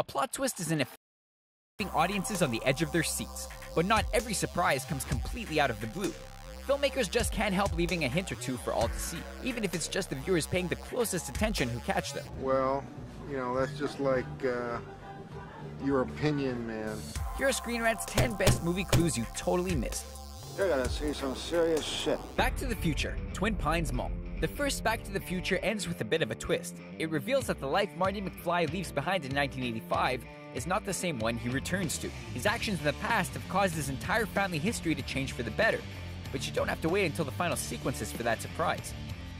plot twist is an effect keeping audiences on the edge of their seats, but not every surprise comes completely out of the blue. Filmmakers just can't help leaving a hint or two for all to see, even if it's just the viewers paying the closest attention who catch them. Well, you know, that's just like, your opinion, man. Here are Screen Rant's 10 best movie clues you totally missed. You're gonna see some serious shit. Back to the Future, Twin Pines Mall. The first Back to the Future ends with a bit of a twist. It reveals that the life Marty McFly leaves behind in 1985 is not the same one he returns to. His actions in the past have caused his entire family history to change for the better, but you don't have to wait until the final sequences for that surprise.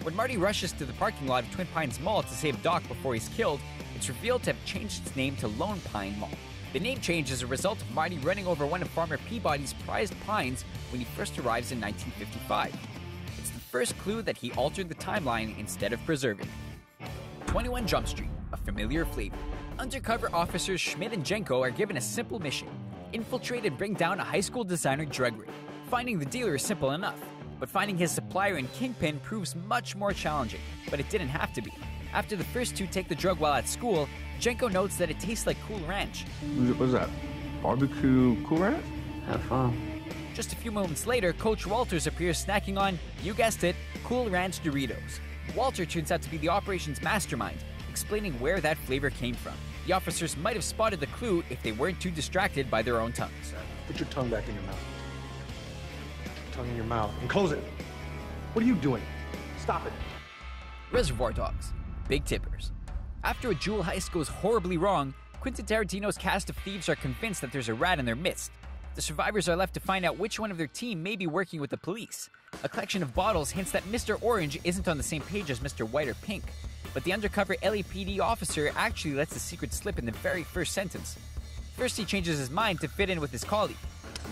When Marty rushes to the parking lot of Twin Pines Mall to save Doc before he's killed, it's revealed to have changed its name to Lone Pine Mall. The name change is a result of Marty running over one of Farmer Peabody's prized pines when he first arrives in 1955. It's the first clue that he altered the timeline instead of preserving. 21 Jump Street, a familiar flavor. Undercover officers Schmidt and Jenko are given a simple mission: infiltrate and bring down a high school designer drug ring. Finding the dealer is simple enough, but finding his supplier and kingpin proves much more challenging, but it didn't have to be. After the first two take the drug while at school, Jenko notes that it tastes like Cool Ranch. What's that? Barbecue Cool Ranch? Have fun. Just a few moments later, Coach Walters appears snacking on, you guessed it, Cool Ranch Doritos. Walter turns out to be the operation's mastermind, explaining where that flavor came from. The officers might have spotted the clue if they weren't too distracted by their own tongues. Put your tongue back in your mouth. Tongue in your mouth and close it. What are you doing? Stop it. Reservoir Dogs, Big Tippers. After a Jewel heist goes horribly wrong, Quentin Tarantino's cast of thieves are convinced that there's a rat in their midst. The survivors are left to find out which one of their team may be working with the police. A collection of bottles hints that Mr. Orange isn't on the same page as Mr. White or Pink, but the undercover LAPD officer actually lets the secret slip in the very first sentence. First, he changes his mind to fit in with his colleague.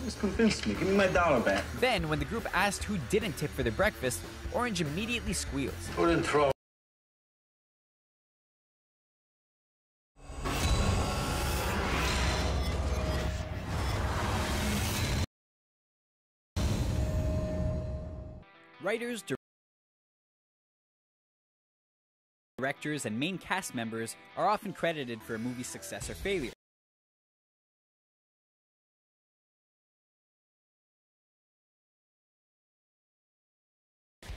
Just convinced me. Give me my dollar back. Then, when the group asked who didn't tip for their breakfast, Orange immediately squeals. Put in throw. Writers, directors, and main cast members are often credited for a movie's success or failure.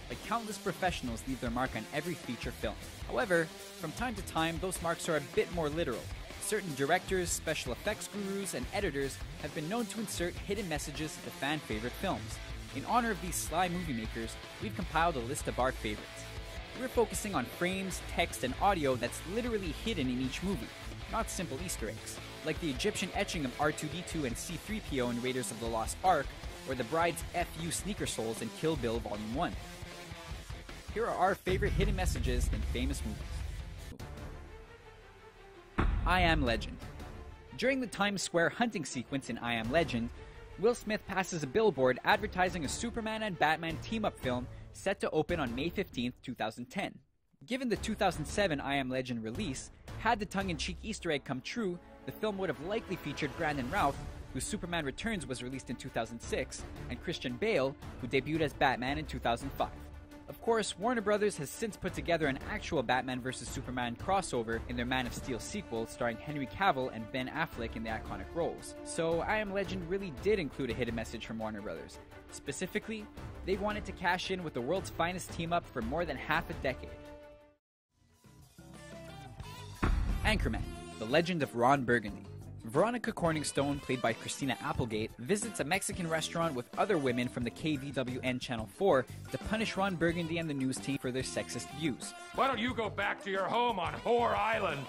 Like countless professionals leave their mark on every feature film. However, from time to time, those marks are a bit more literal. Certain directors, special effects gurus, and editors have been known to insert hidden messages to fan-favorite films. In honor of these sly movie makers, we've compiled a list of our favorites. We're focusing on frames, text, and audio that's literally hidden in each movie, not simple Easter eggs, like the Egyptian etching of R2-D2 and C-3PO in Raiders of the Lost Ark, or the bride's FU sneaker soles in Kill Bill Volume 1. Here are our favorite hidden messages in famous movies. I Am Legend. During the Times Square hunting sequence in I Am Legend, Will Smith passes a billboard advertising a Superman and Batman team-up film set to open on May 15, 2010. Given the 2007 I Am Legend release, had the tongue-in-cheek Easter egg come true, the film would have likely featured Brandon Routh, whose Superman Returns was released in 2006, and Christian Bale, who debuted as Batman in 2005. Of course, Warner Brothers has since put together an actual Batman vs. Superman crossover in their Man of Steel sequel starring Henry Cavill and Ben Affleck in the iconic roles. So I Am Legend really did include a hidden message from Warner Brothers. Specifically, they wanted to cash in with the world's finest team-up for more than half a decade. Anchorman, The Legend of Ron Burgundy. Veronica Corningstone, played by Christina Applegate, visits a Mexican restaurant with other women from the KVWN Channel 4 to punish Ron Burgundy and the news team for their sexist views. Why don't you go back to your home on Whore Island?